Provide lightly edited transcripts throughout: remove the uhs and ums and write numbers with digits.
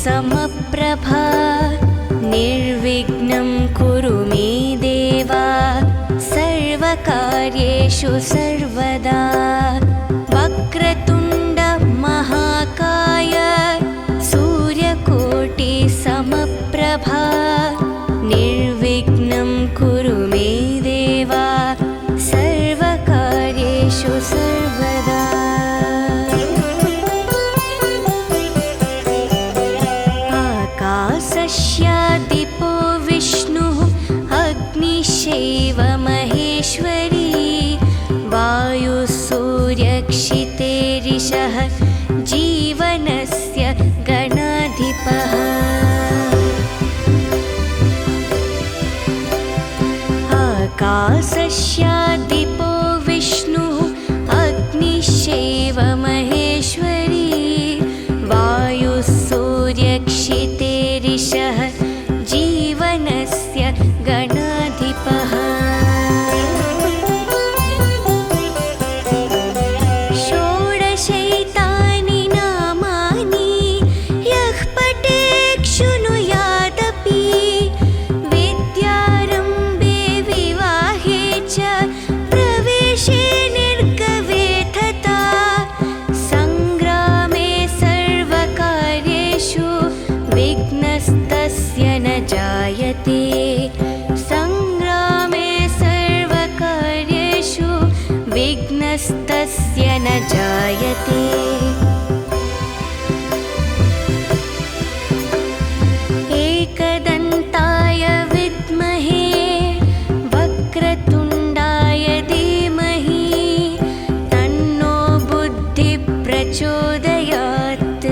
समप्रभा निर्विघ्नं कुरु मे देवा सर्वकार्येषु सर्वदा वक्रतुण्ड महाकाय सूर्यकोटि समप्रभा निर्विघ्नं कुरु मे देवा सर्वकार्येषु सर्वदा आकाशस्यादिपो विष्णुः अग्निश्चैव महेश्वरी वायुः सूर्यक्षितेरिषः जीवनस्य गणाधिपः आकाशस्यादिपो विष्णुः अग्निश्चैव महेश्वरी वायुः सूर्यक्षितेरिषः जीवनस्य गणाधिपः षोडशैतानि नामानि यः पठेत् शृणुयादपि विद्यारम्भे विवाहे च प्रवेशे निर्गवे तथा सङ्ग्रामे सर्वकार्येषु विघ्नस्तस्य न जायते सङ्ग्रामे सर्वकार्येषु विघ्नस्तस्य न जायते एकदन्ताय विद्महे वक्रतुण्डाय धीमहि तन्नो बुद्धिः प्रचोदयात्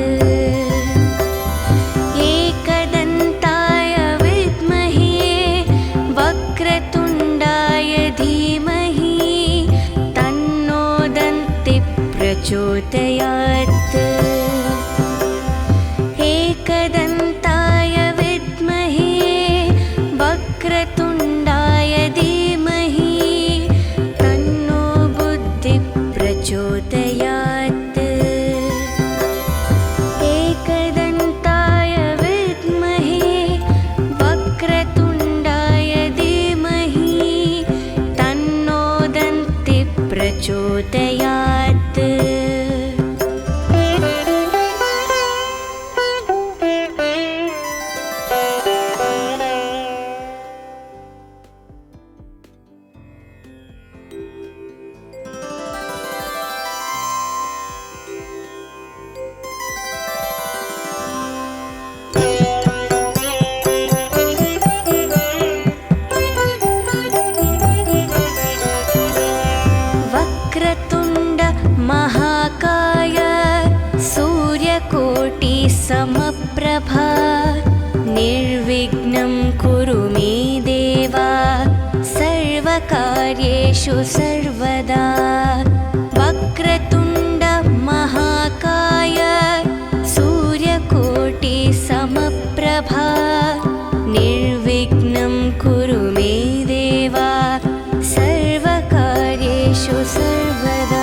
एकदन्ताय विद्महे वक्रतुण्डाय धीमहि तन्नो दन्तिः प्रचोदयात् एकदन्ताय विद्महे वक्रतुण्डाय धीमहि तन्नो बुद्धिः प्रचोदयात् एकदन्ताय विद्महे वक्रतुण्डाय धीमहि तन्नो दन्तिः प्रचोदयात् वक्रतुण्ड महाकाय सूर्यकोटि समप्रभा निर्विघ्नं कुरु मे देवा सर्वकार्येषु सर्वदा वक्रतुण्ड महाकाय सूर्यकोटि समप्रभा निर्विघ्नं कुरु मे देवा सर्वकार्येषु सर्वदा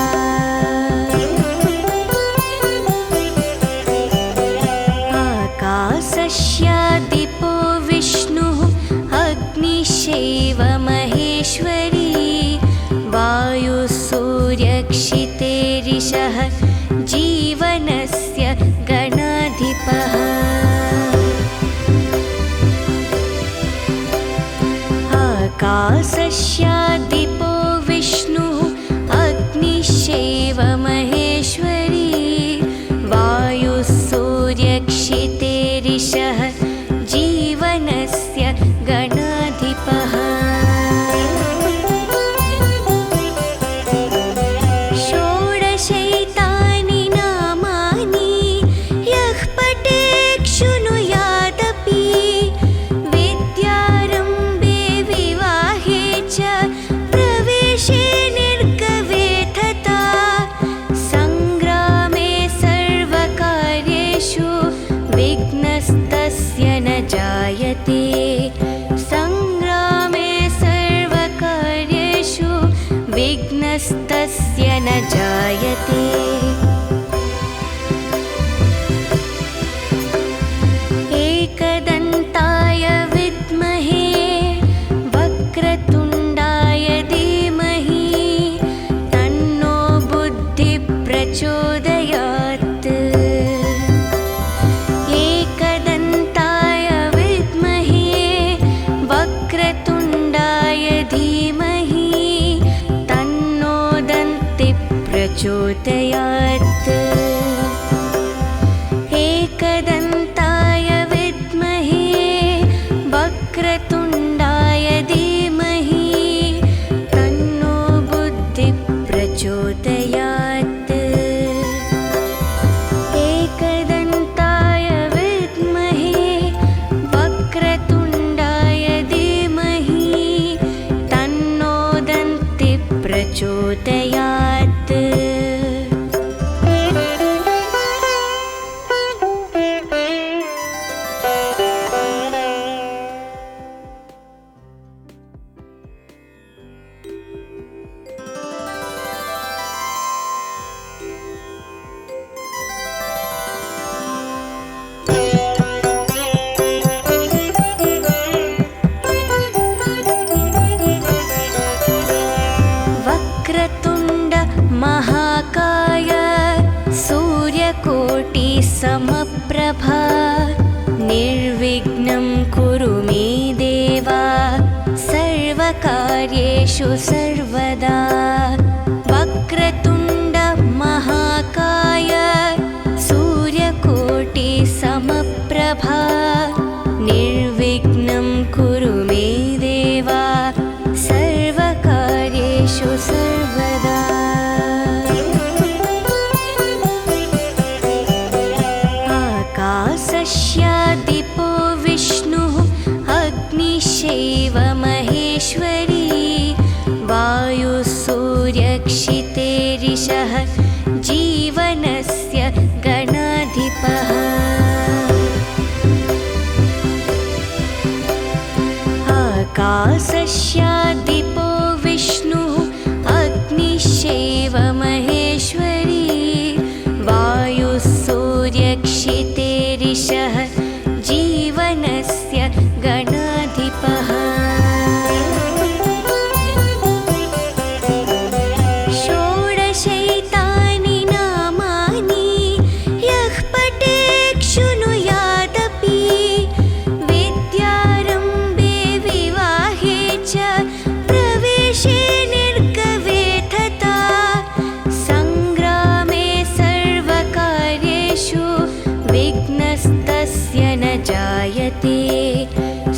आकाशस्यादिपो विष्णुः अग्निश्चैव महेश्वरी वायुः सूर्यक्षितेरिषः जीवनस्य गणाधिपः आकाशस्यादिपो विष्णुः अग्निश्चैव महेश्वरी वायुः सूर्यक्षितेरिषः जीवनस्य गणाधिपः षोडशैतानि नामानि यः पठेत् शृणुयादपि विद्यारम्भे विवाहे च प्रचोदयात्। एकदन्ताय विद्महे वक्रतुण्डाय धीमहि तन्नो बुद्धिः प्रचोदयात्। एकदन्ताय विद्महे वक्रतुण्डाय धीमहि तन्नो दन्तिः प्रचोदयात्। वक्रतुण्ड महाकाय सूर्यकोटिसमप्रभा निर्विघ्नं कुरु मे देवा सर्वकार्येषु सर्वदा। वक्रतुण्ड महाकाय सूर्यकोटिसमप्रभा निर्विघ्नं कुरु मे देवा सर्वकार्येषु सर्वदा। आकाशस्यादिपो विष्णुः अग्निश्चैव महेश्वरी वायुः सूर्यक्षितेरिषः जीवनस्य गणाधिपः। आकाशस्यादिपो विष्णुः अग्निश्चैव महेश्वरी वायुः सूर्यक्षितेरिषः जीवनस्य गणाधिपः। षोडशैतानि नामानि यः पठेत् शृणुयादपि विद्यारम्भे विवाहे च प्रवेशे निर्गवे तथा सङ्ग्रामे सर्वकार्येषु विघ्नस्तस्य न जायते।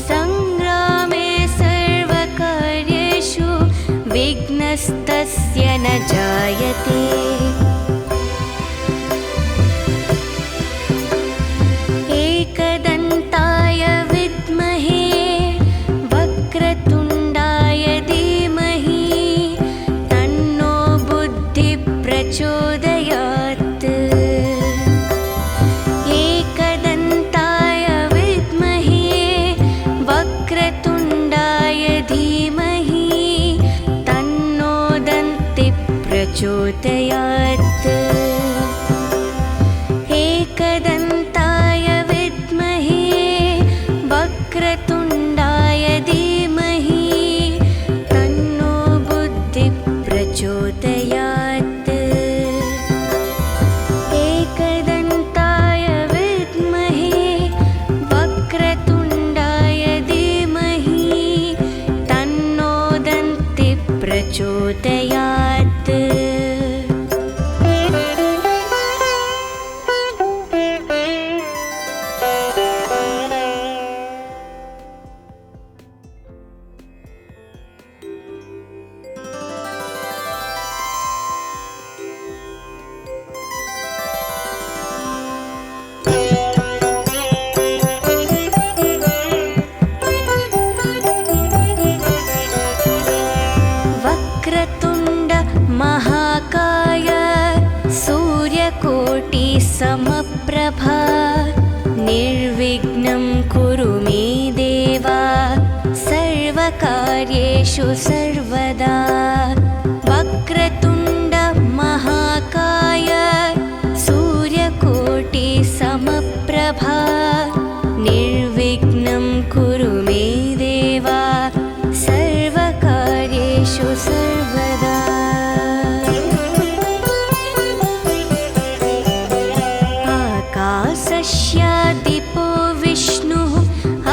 सङ्ग्रामे सर्वकार्येषु विघ्नस्तस्य न जायते। एकदन्ताय विद्महे वक्रतुण्डाय धीमहि तन्नो बुद्धिः प्रचोदयात्। एकदन्ताय विद्महे वक्रतुण्डाय धीमहि तन्नो दन्तिः प्रचोदयात्। एकदन्ताय विद्महे वक्रतुण्डाय धीमहि तन्नो बुद्धिः प्रचोदयात्। एकदन्ताय विद्महे वक्रतुण्डाय धीमहि तन्नो दन्तिः प्रचोदयात्। वक्रतुण्ड महाकाय सूर्यकोटिसमप्रभा निर्विघ्नं कुरु मे देवा सर्वकार्येषु सर्वदा। वक्रतुण्ड महाकाय सूर्यकोटिसमप्रभा निर्विघ्नं कुरु मे देवा सर्वकार्येषु सर्वदा। आकाशस्यादिपो विष्णुः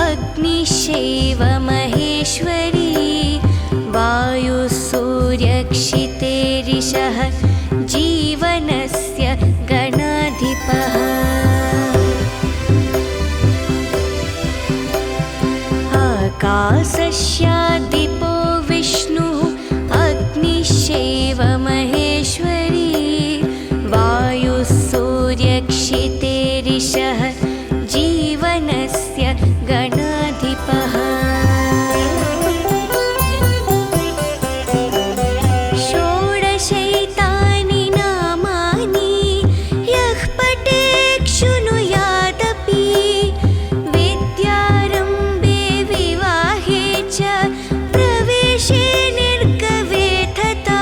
अग्निश्चैव महेश्वरी वायुः सूर्यक्षितेरिषः जीवन आकाशस्यादिपो विष्णुः अग्निश्चैव महेश्वरी वायुः सूर्यक्षितेरिषः जीवनस्य गणाधिपः षोडशैतानि नामानि यः पठेत् शृणुयादपि विद्यारम्भे विवाहे च प्रवेशे निर्गवे तथा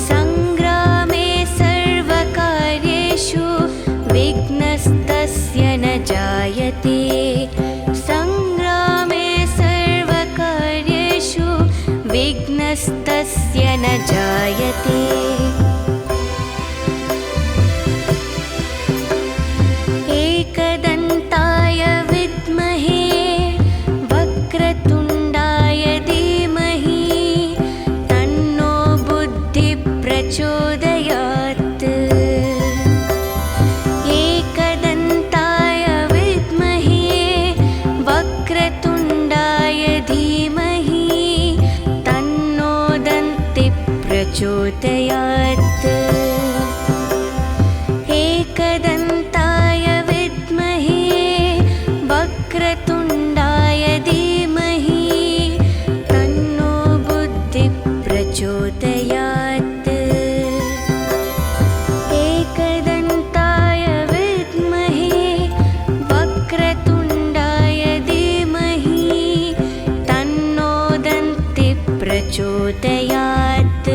सङ्ग्रामे सर्वकार्येषु विघ्नस्तस्य न जायते सङ्ग्रामे सर्वकार्येषु विघ्नस्तस्य न जायते एकदन्ताय विद्महे वक्रतुण्डाय धीमहि तन्नो बुद्धिः प्रचोदयात् एकदन्ताय विद्महे वक्रतुण्डाय धीमहि तन्नो दन्तिः प्रचोदयात् एकदन्ताय विद्महे वक्रतुण्डाय धीमहि तन्नो बुद्धिः प्रचोदयात् एकदन्ताय विद्महे वक्रतुण्डाय धीमहि तन्नो दन्तिः प्रचोदयात्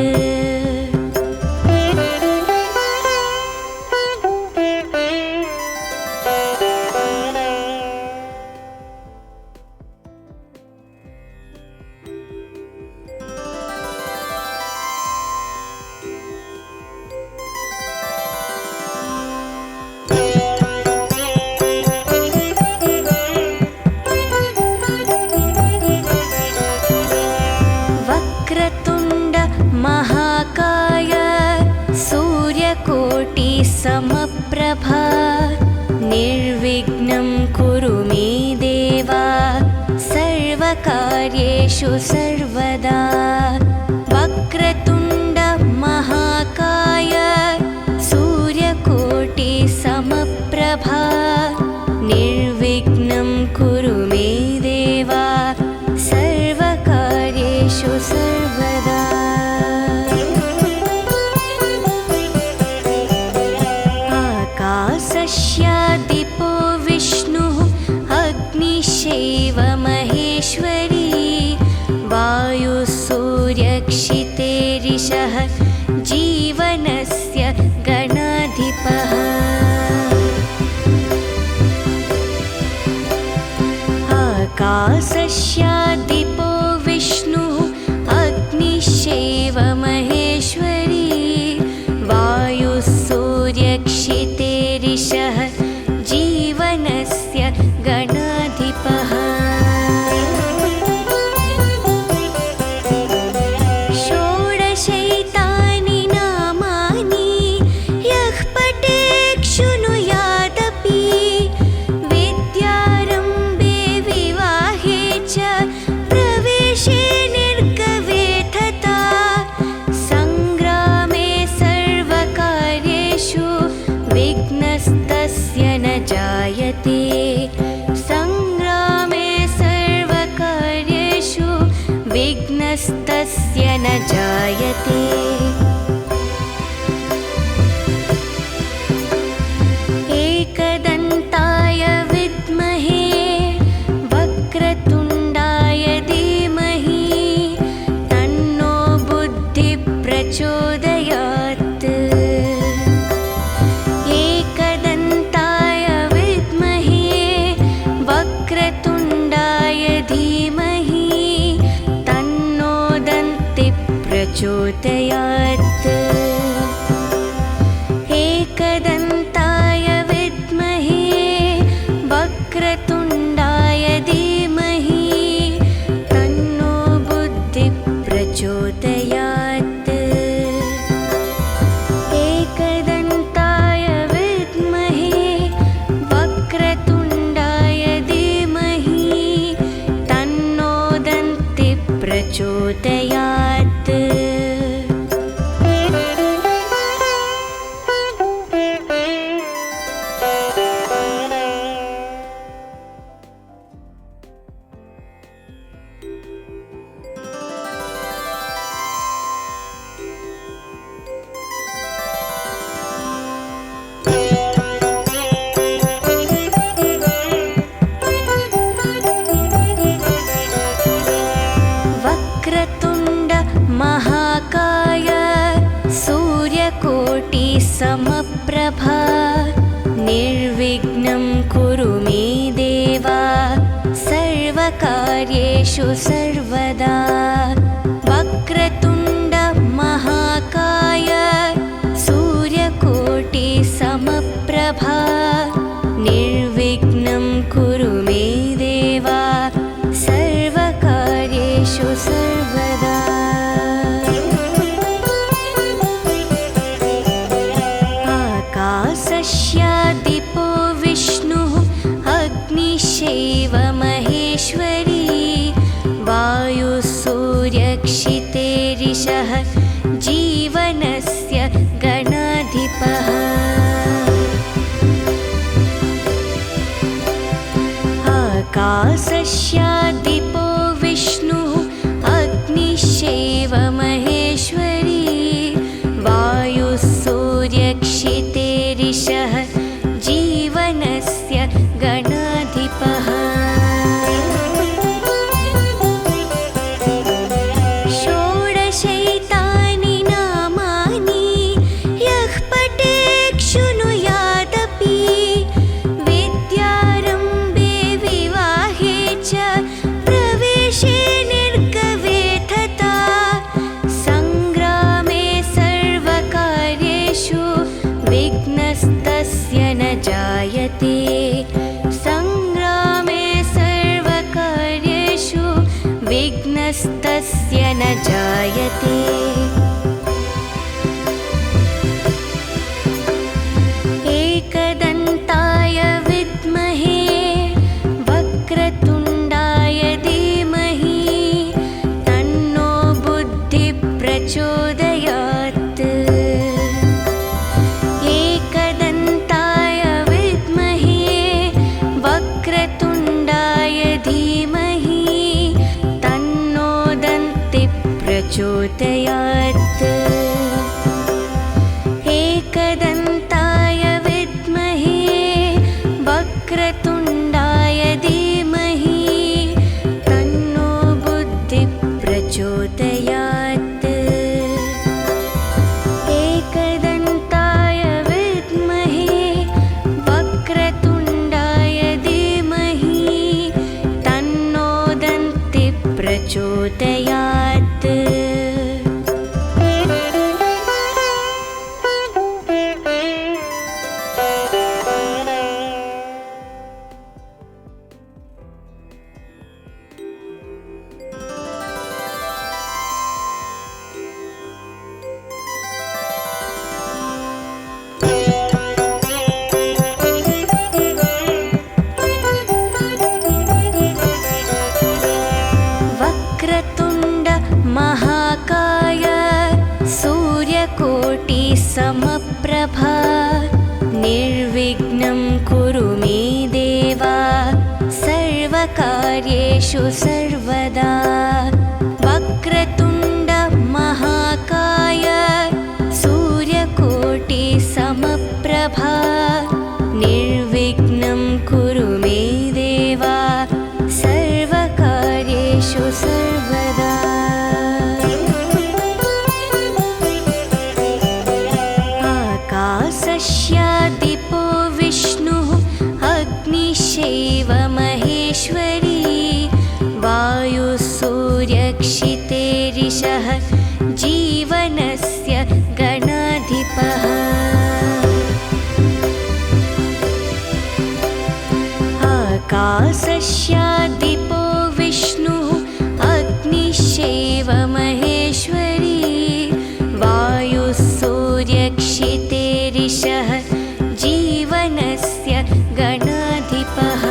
वक्रतुण्ड महाकाय सूर्यकोटि समप्रभा निर्विघ्नं कुरु मे देवा सर्वकार्येषु सर्वदा वक्रतुण्ड महाकाय सूर्यकोटि समप्रभा निर्विघ्नं कुरु मे देवा सर्वकार्येषु सर्वदा आकाशस्यादिपो विष्णुः अग्निश्चैव महेश्वरी वायुः सूर्यक्षितेरिषः जीवनस्य गणाधिपः आकाशस्यादिपो विष्णुः अग्निश्चैव महेश्वरी वायुः सूर्यक्षितेरिषः जीवनस्य गणाधिपः षोडशैतानि नामानि यः पठेत् शृणुयादपि विद्यारम्भे विवाहे च प्रवेशे निर्गवे तथा सङ्ग्रामे सर्वकार्येषु विघ्नस्तस्य न जायते सङ्ग्रामे सर्वकार्येषु विघ्नस्तस्य न जायते एकदन्ताय विद्महे वक्रतुण्डाय धीमहि तन्नो बुद्धिः प्रचोदयात् एकदन्ताय विद्महे वक्रतुण्डाय धीमहि तन्नो दन्तिः प्रचोदयात् एकदन्ताय विद्महे वक्रतुण्डाय धीमहि तन्नो बुद्धिः प्रचोदयात् एकदन्ताय विद्महे वक्रतुण्डाय धीमहि तन्नो दन्तिः कार्येषु सर्वदा वक्रतुण्ड महाकाय सूर्यकोटि समप्रभा निर्विघ्नं कुरु मे देव सर्वकार्येषु सर्वदा। आकाशस्यादिपो विष्णुः अग्निश्चैव महेश्वरी वायुः सूर्यक्षितेरिषः जीवनस्य गणाधिपः। आकाशस्यादिपो विष्णुः अग्निश्चैव महेश्वरी वायुः सूर्यक्षितेरिषः जीवनस्य गणाधिपः। षोडशैतानि नामानि यः पठेत् शृणुयादपि विद्यारम्भे विवाहे च प्रवेशे निर्गवे तथा सङ्ग्रामे सर्वकार्येषु विघ्नस्तस्य न जायते। सङ्ग्रामे सर्वकार्येषु विघ्नस्तस्य न जायते। एकदन्ताय विद्महे वक्रतुण्डाय धीमहि तन्नो बुद्धिः प्रचोदयात्। एकदन्ताय विद्महे वक्रतुण्डाय धीमहि तन्नो दन्तिः प्रचोदयात्। एकदन्ताय विद्महे वक्रतुण्डाय धीमहि तन्नो बुद्धिः प्रचोदयात्। एकदन्ताय विद्महे वक्रतुण्डाय धीमहि तन्नो दन्तिः प्रचोदयात्। वक्रतुण्ड महाकाय सूर्यकोटि समप्रभा निर्विघ्नं कुरु मे देव सर्वकार्येषु सर्वदा। वक्रतुण्ड महाकाय सूर्यकोटि समप्रभा निर्विघ्नं कुरु मे देव सर्वकार्येषु सर्वदा। आकाशस्यादिपो विष्णुः अग्निश्चैव महेश्वरी वायुः सूर्यक्षितेरिषः जीवनस्य गणाधिपः। आकाशस्यादिपो विष्णुः अग्निश्चैव महेश्वरी वायुः सूर्यक्षितेरिषः जीवनस्य गणाधिपः।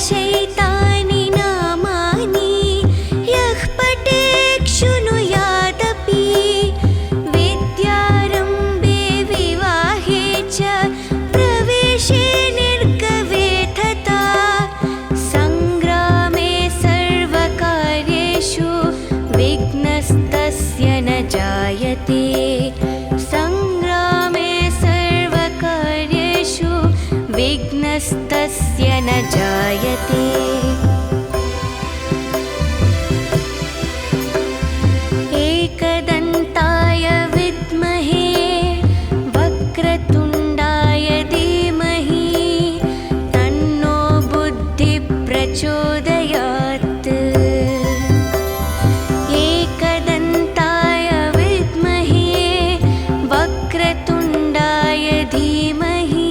षोडशैतानि नामानि यः पठेत् शृणुयादपि विद्यारम्भे विवाहे च प्रवेशे निर्गवे तथा सङ्ग्रामे सर्वकार्येषु विघ्नस्तस्य न जायते। सङ्ग्रामे सर्वकार्येषु विघ्नस्तस्य न जायते। एकदन्ताय विद्महे वक्रतुण्डाय धीमहि धीमहि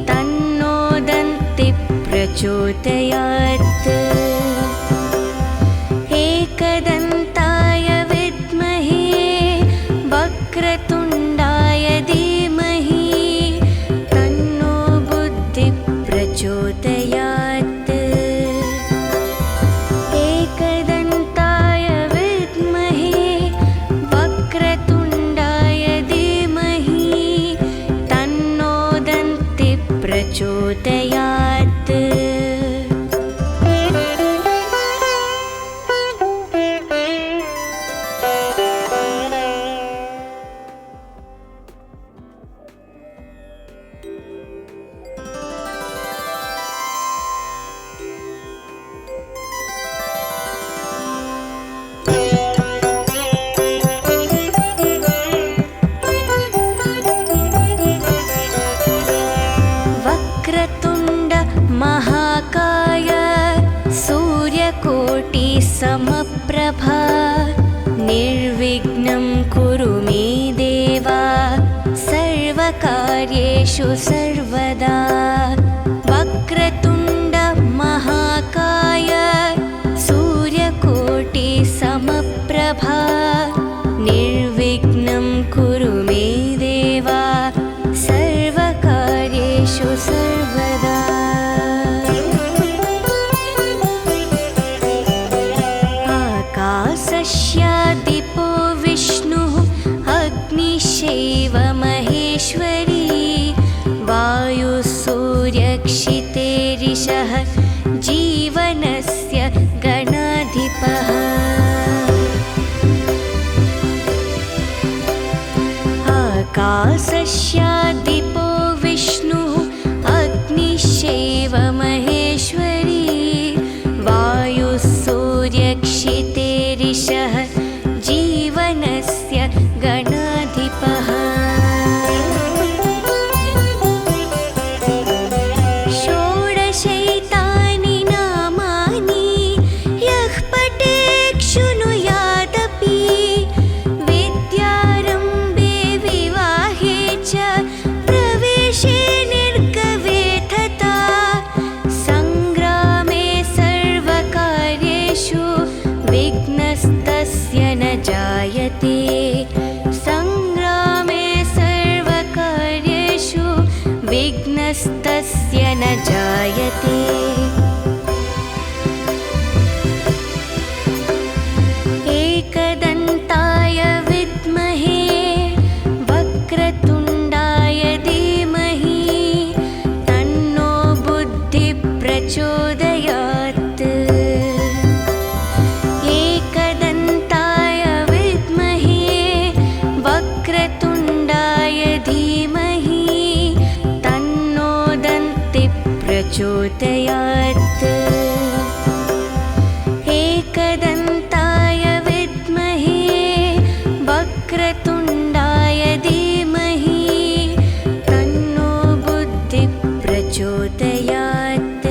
तन्नो दन्ति प्रचोदयात्। एकदन्ताय विद्महे वक्रतुण्डाय धीमहि तन्नो बुद्धिः प्रचोदयात्। एकदन्ताय विद्महे वक्रतुण्डाय धीमहि तन्नो दन्तिः प्रचोदयात्। वक्रतुण्ड महाकाय सूर्यकोटिसमप्रभा निर्विघ्नं कुरु मे देव सर्वकार्येषु सर्वदा। वक्रतुण्ड महाकाय सूर्यकोटिसमप्रभा निर्विघ्नं कुरु मे देव सर्वकार्येषु सर्वदा। आकाशस्यादिपो विष्णुः अग्निश्चैव महेश्वरी वायुः सूर्यक्षितेरिषः जीवनस्य गणाधिपः। आकाशस्यादिपो विष्णुः अग्निश्चैव महेश्वरी वायुः सूर्यक्षितेरिषः जीवनस्य गणाधिपः। षोडशैतानि नामानि यः पठेत् शृणुयादपि विद्यारम्भे विवाहे च प्रवेशे निर्गमे तथा सङ्ग्रामे सर्वकार्येषु विघ्नस्तस्य न जायते। सङ्ग्रामे सर्वकार्येषु विघ्नस्तस्य न जायते। एकदन्ताय विद्महे वक्रतुण्डाय धीमहि तन्नो बुद्धिः प्रचोदयात्। एकदन्ताय विद्महे वक्रतुण्डाय धीमहि तन्नो दन्तिः प्रचोदयात्। एकदन्ताय विद्महे वक्रतुण्डाय धीमहि तन्नो बुद्धिः प्रचोदयात्।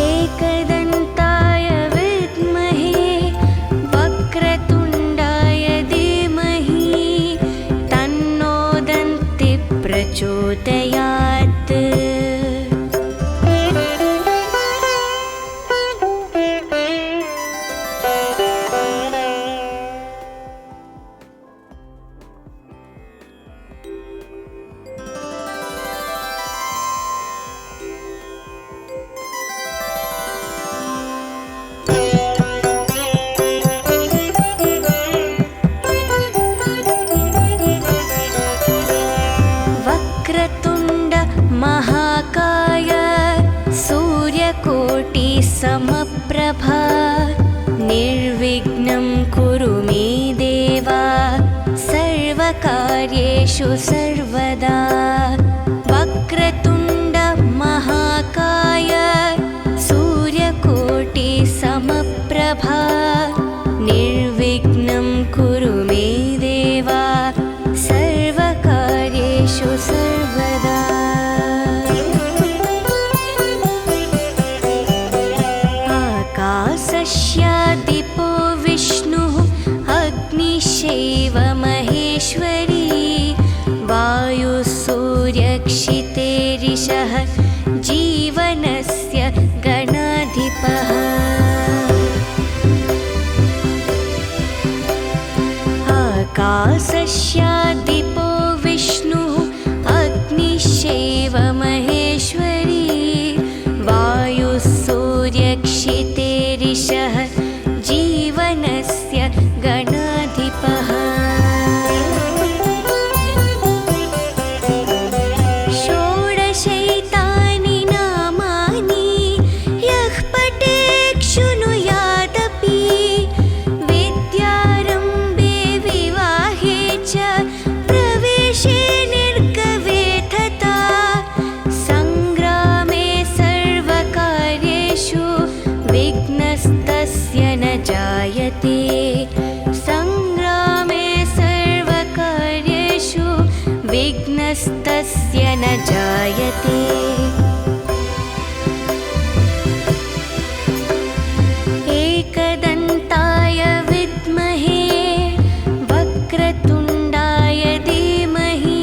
एकदन्ताय विद्महे वक्रतुण्डाय धीमहि तन्नो दन्तिः प्रचोदयात्। वक्रतुण्ड महाकाय सूर्यकोटिसमप्रभा निर्विघ्नं कुरु मे देव सर्वकार्येषु सर्वदा। वक्रतुण्ड महाकाय सूर्यकोटिसमप्रभा निर्विघ्नं कुरु मे देव सर्वकार्येषु सर्वदा। आकाशस्यादिपो विष्णुः अग्निश्चैव महेश्वरी विघ्नस्तस्य न जायते। एकदन्ताय विद्महे वक्रतुण्डाय धीमहि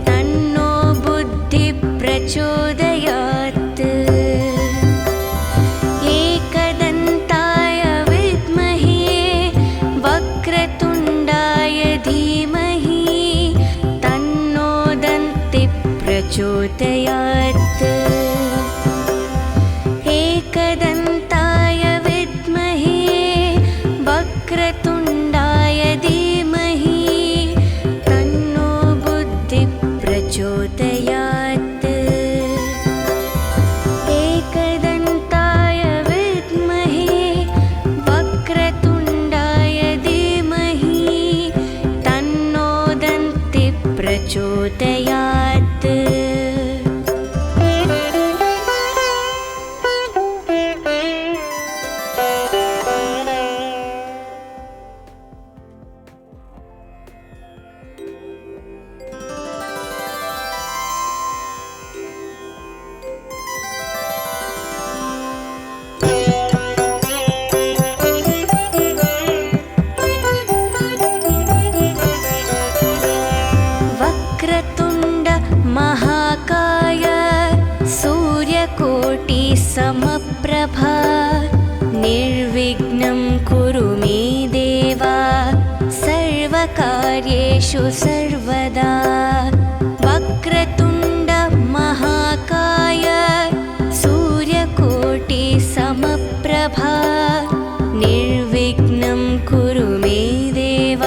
तन्नो बुद्धिः प्रचोदयात्। एकदन्ताय विद्महे वक्रतुण्डाय धीमहि तन्नो दन्तिः प्रचोदयात्। एकदन्ताय विद्महे वक्रतुण्डाय धीमहि तन्नो बुद्धिः प्रचोदयात्। एकदन्ताय विद्महे वक्रतुण्डाय धीमहि तन्नो दन्तिः प्रचोदयात्। वक्रतुण्ड महाकाय सूर्यकोटि समप्रभा निर्विघ्नं कुरु मे देव सर्वकार्येषु सर्वदा। वक्रतुण्ड महाकाय सूर्यकोटि समप्रभा निर्विघ्नं कुरु मे देव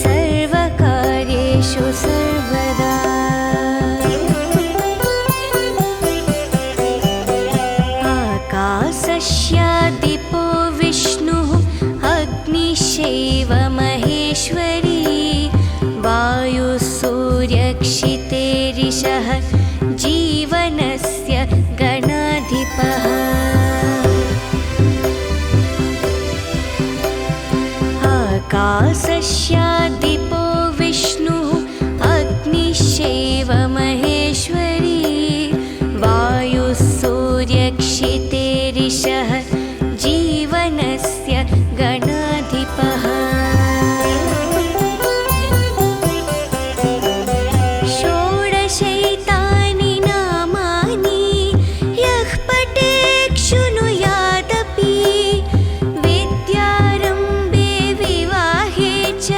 सर्वकार्येषु सर्वदा। आकाशस्यादिपो विष्णुः अग्निश्चैव महेश्वरी वायुः सूर्यक्षितेरिषः जीवनस्य गणाधिपः। आकाशस्यादिपो विष्णुः अग्निश्चैव महेश्वरी वायुः सूर्यक्षितेरिषः जीवनस्य गणाधिपः। षोडशैतानि नामानि यः पठेत् शृणुयादपि विद्यारम्भे विवाहे च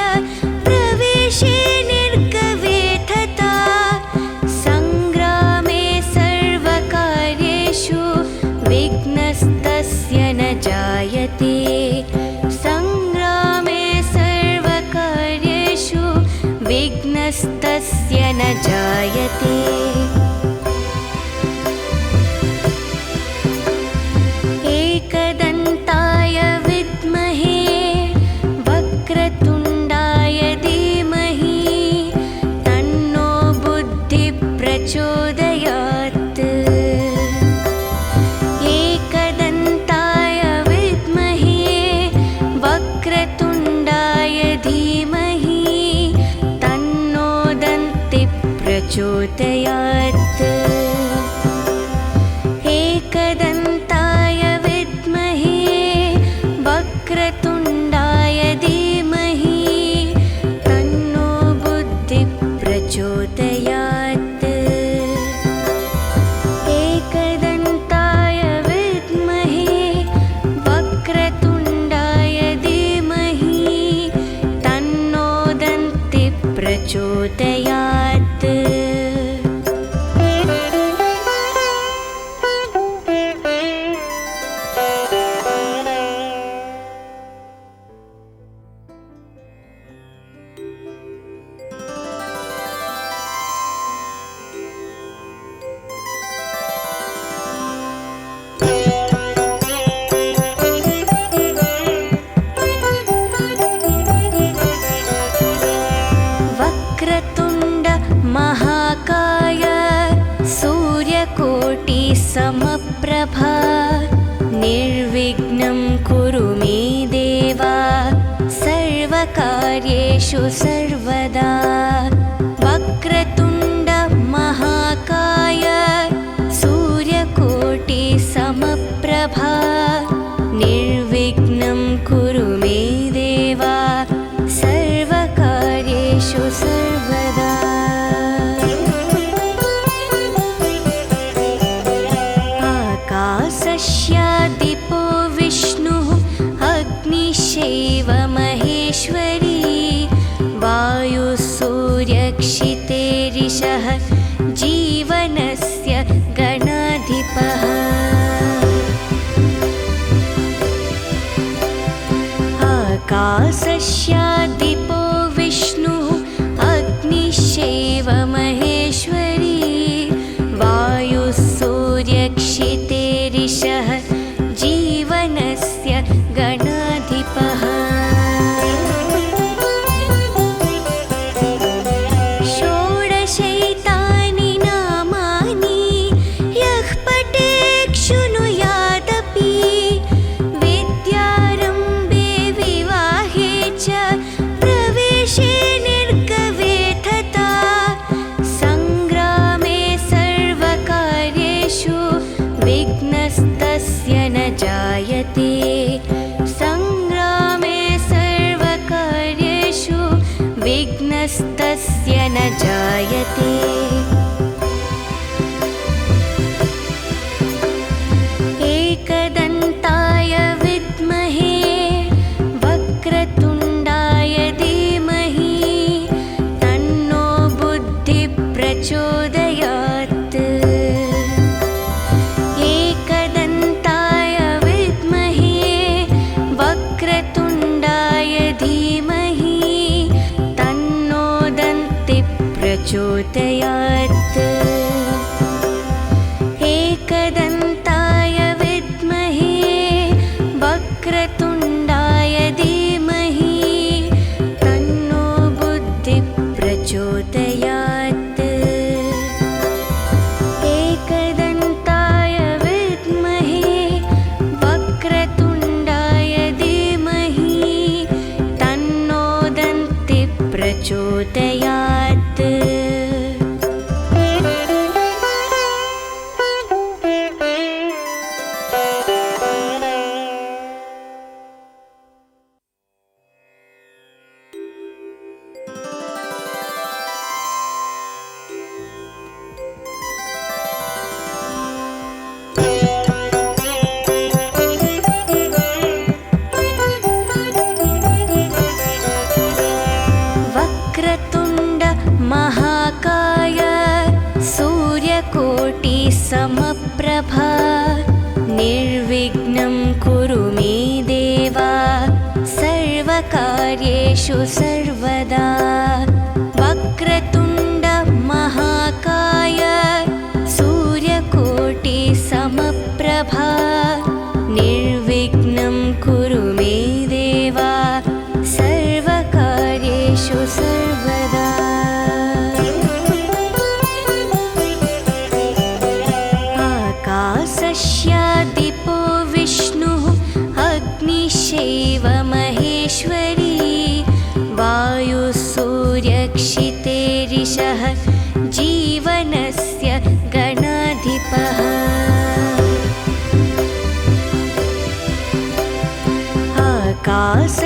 प्रवेशे निर्गमे तथा सङ्ग्रामे सर्वकार्येषु विघ्नस्तस्य न जायते। सङ्ग्रामे सर्वकार्येषु विघ्नस्तस्य न जायते। एकदन्ताय विद्महे वक्रतुण्डाय धीमहि तन्नो बुद्धिः प्रचोदयात्। एकदन्ताय विद्महे वक्रतुण्डाय धीमहि तन्नो दन्तिः प्रचोदयात्। एकदन्ताय विद्महे वक्रतुण्डाय धीमहि तन्नो बुद्धिः प्रचोदयात्। एकदन्ताय विद्महे वक्रतुण्डाय धीमहि तन्नो दन्तिः प्रचोदयात्। वक्रतुण्ड महाकाय सूर्यकोटि समप्रभा निर्विघ्नं कुरु मे देवा सर्वकार्येषु सर्वदा। सूर्यक्षितेरिषः जीवनस्य गणाधिपः आकाशस्यादिपो विष्णुः अग्निश्चैव महेश्वरी वायुः सूर्यक्षितेरिषः जीवनस्य गणाधिपः षोडशैतानि नामानि यः पठेत् शृणुयादपि विद्यारम्भे विवाहे च प्रवेशे निर्गवे तथा सङ्ग्रामे सर्वकार्येषु विघ्नस्तस्य न जायते सङ्ग्रामे सर्वकार्येषु विघ्नस्तस्य न जायते एकदन्ताय विद्महे वक्रतुण्डाय धीमहि तन्नो बुद्धिः प्रचोदयात् एकदन्ताय विद्महे वक्रतुण्डाय धीमहि तन्नो दन्तिः प्रचोदयात् एकदन्ताय विद्महे वक्रतुण्डाय धीमहि तन्नो बुद्धिः प्रचोदयात् एकदन्ताय विद्महे वक्रतुण्डाय धीमहि तन्नो दन्तिः प्रचोदयात् वक्रतुण्ड महाकाय सूर्यकोटि समप्रभा निर्विघ्नं कुरु मे देव सर्वकार्येषु सर्वदा वक्रतुण्ड महाकाय सूर्यकोटि समप्रभा निर्विघ्नं कुरु मे देव सर्वकार्येषु सर्वदा आकाशस्यादिपो विष्णुः अग्निश्चैव महेश्वरी वायुः सूर्यक्षितेरिषः जीवनस्य गणाधिपः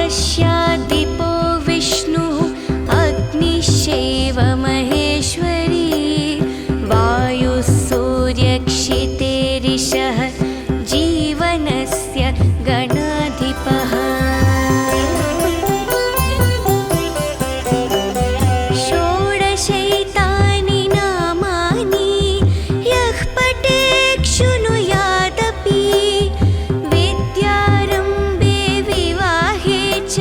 आकाशस्यादिपो विष्णुः अग्निश्चैव महेश्वरी वायुः सूर्यक्षितेरिषः जीवनस्य गणाधिपः षोडशैतानि नामानि यः पठेत् शृणुयादपि विद्यारम्भे विवाहे च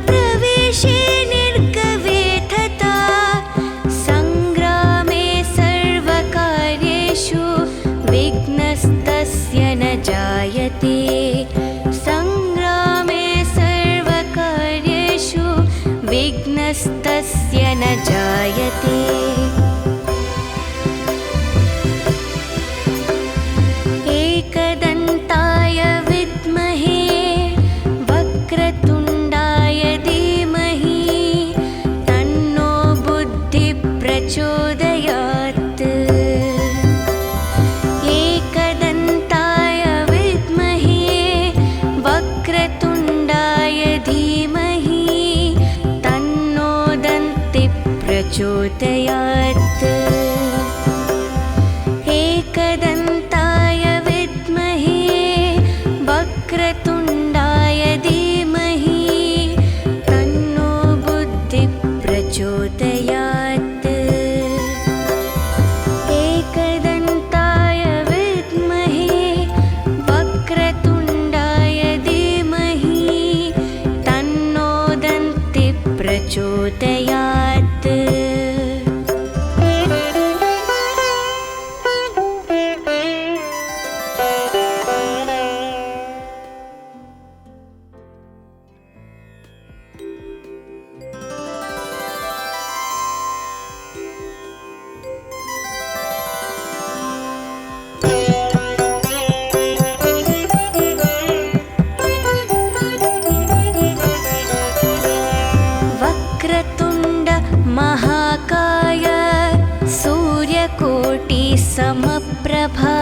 प्रवेशे निर्गवे तथा सङ्ग्रामे सर्वकार्येषु विघ्नस्तस्य न जायते सङ्ग्रामे सर्वकार्येषु विघ्नस्तस्य न जायते एकदन्ताय विद्महे वक्रतुण्डाय धीमहि तन्नो बुद्धिः प्रचोदयात् एकदन्ताय विद्महे वक्रतुण्डाय धीमहि तन्नो दन्तिः प्रचोदयात् एकदन्ताय विद्महे वक्रतुण्डाय धीमहि तन्नो बुद्धिः प्रचोदयात् समप्रभा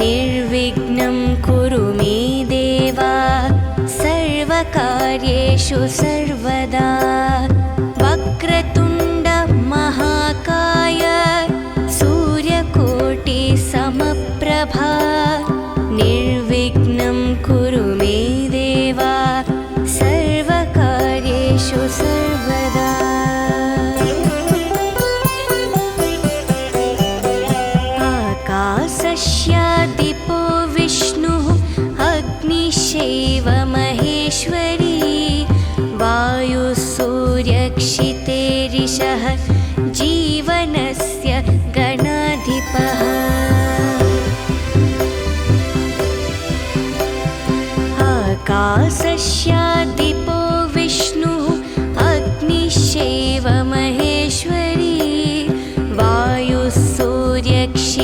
निर्विघ्नं कुरु मे देवा सर्वकार्येषु सर्वदा वक्रतुण्ड महाकाय सूर्यकोटि समप्रभा निर्विघ्नं कुरु मे देवा सर्वकार्येषु सर्वदा आकाशस्यादिपो विष्णुः अग्निश्चैव महेश्वरी वायुः सूर्यक्षितेरिषः जीवनस्य गणाधिपः आकाशस्यादिपो विष्णुः अग्निश्चैव महेश्वरी वायुः सूर्यक्षितेरिषः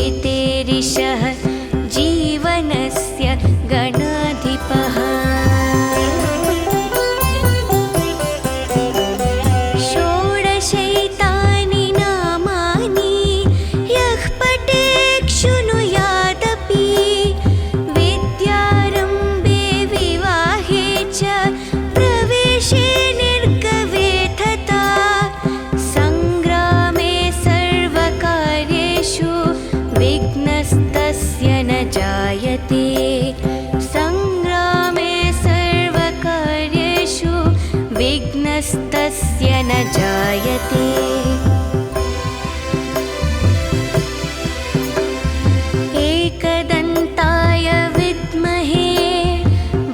जीवनस्य गणाधिपः षोडशैतानि नामानि यः पठेत् शृणुयादपि विद्यारम्भे विवाहे च प्रवेशे निर्गवे तथा सङ्ग्रामे सर्वकार्येषु विघ्नस्तस्य न जायते सङ्ग्रामे सर्वकार्येषु विघ्नस्तस्य न जायते एकदन्ताय विद्महे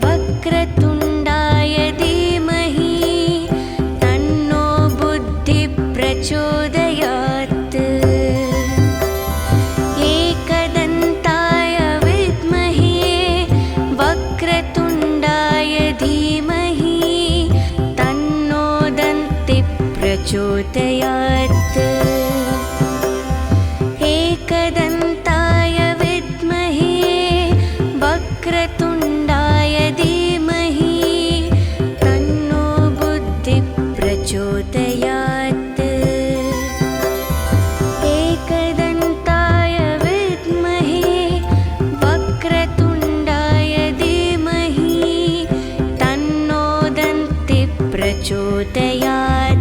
वक्रतुण्डाय धीमहि तन्नो बुद्धिः प्रचोदयात् एकदन्ताय विद्महे वक्रतुण्डाय धीमहि तन्नो दन्तिः प्रचोदयात् एकदन्ताय विद्महे वक्रतुण्डाय धीमहि तन्नो बुद्धिः प्रचोदयात् एकदन्ताय विद्महे वक्रतुण्डाय धीमहि तन्नो दन्तिः प्रचोदयात्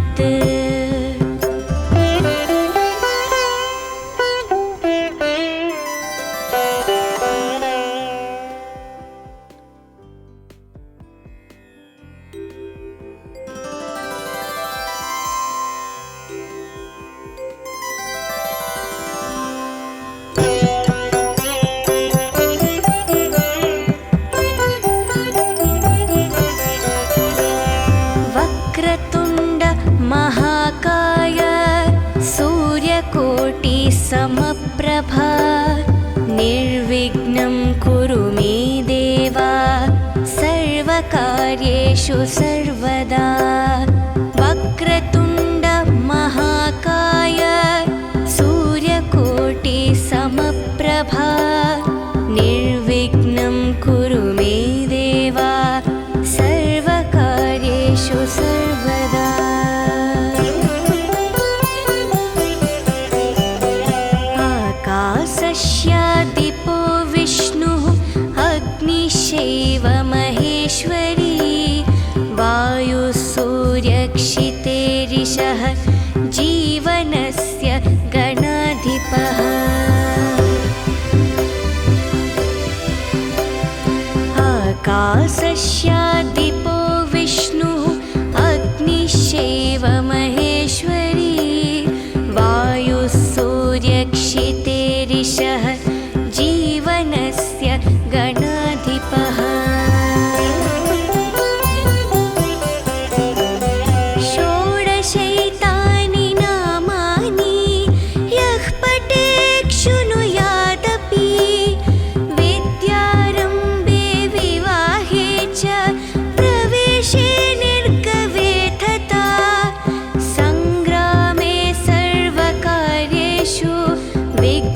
वक्रतुण्ड महाकाय सूर्यकोटि समप्रभा निर्विघ्नं कुरु मे देवा सर्वकार्येषु सर्वदा वक्रतुण्ड महाकाय सूर्यकोटि समप्रभा निर्विघ्नं कुरु मे देवा सर्वकार्येषु सर्वदा आकाशस्यादिपो विष्णुः अग्निश्चैव महेश्वरी वायुः सूर्यक्षितेरिषः जीवनस्य गणाधिपः आकाशस्यादिपो विष्णुः अग्निश्चैव महेश्वरी वायुः सूर्यक्षितेरिषः जीवनस्य गणाधिपः षोडशैतानि नामानि यः पठेत् शृणुयादपि विद्यारम्भे विवाहे च प्रवेशे निर्गवे तथा सङ्ग्रामे सर्वकार्येषु विघ्नस्तस्य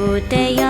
प्रचोदयात्।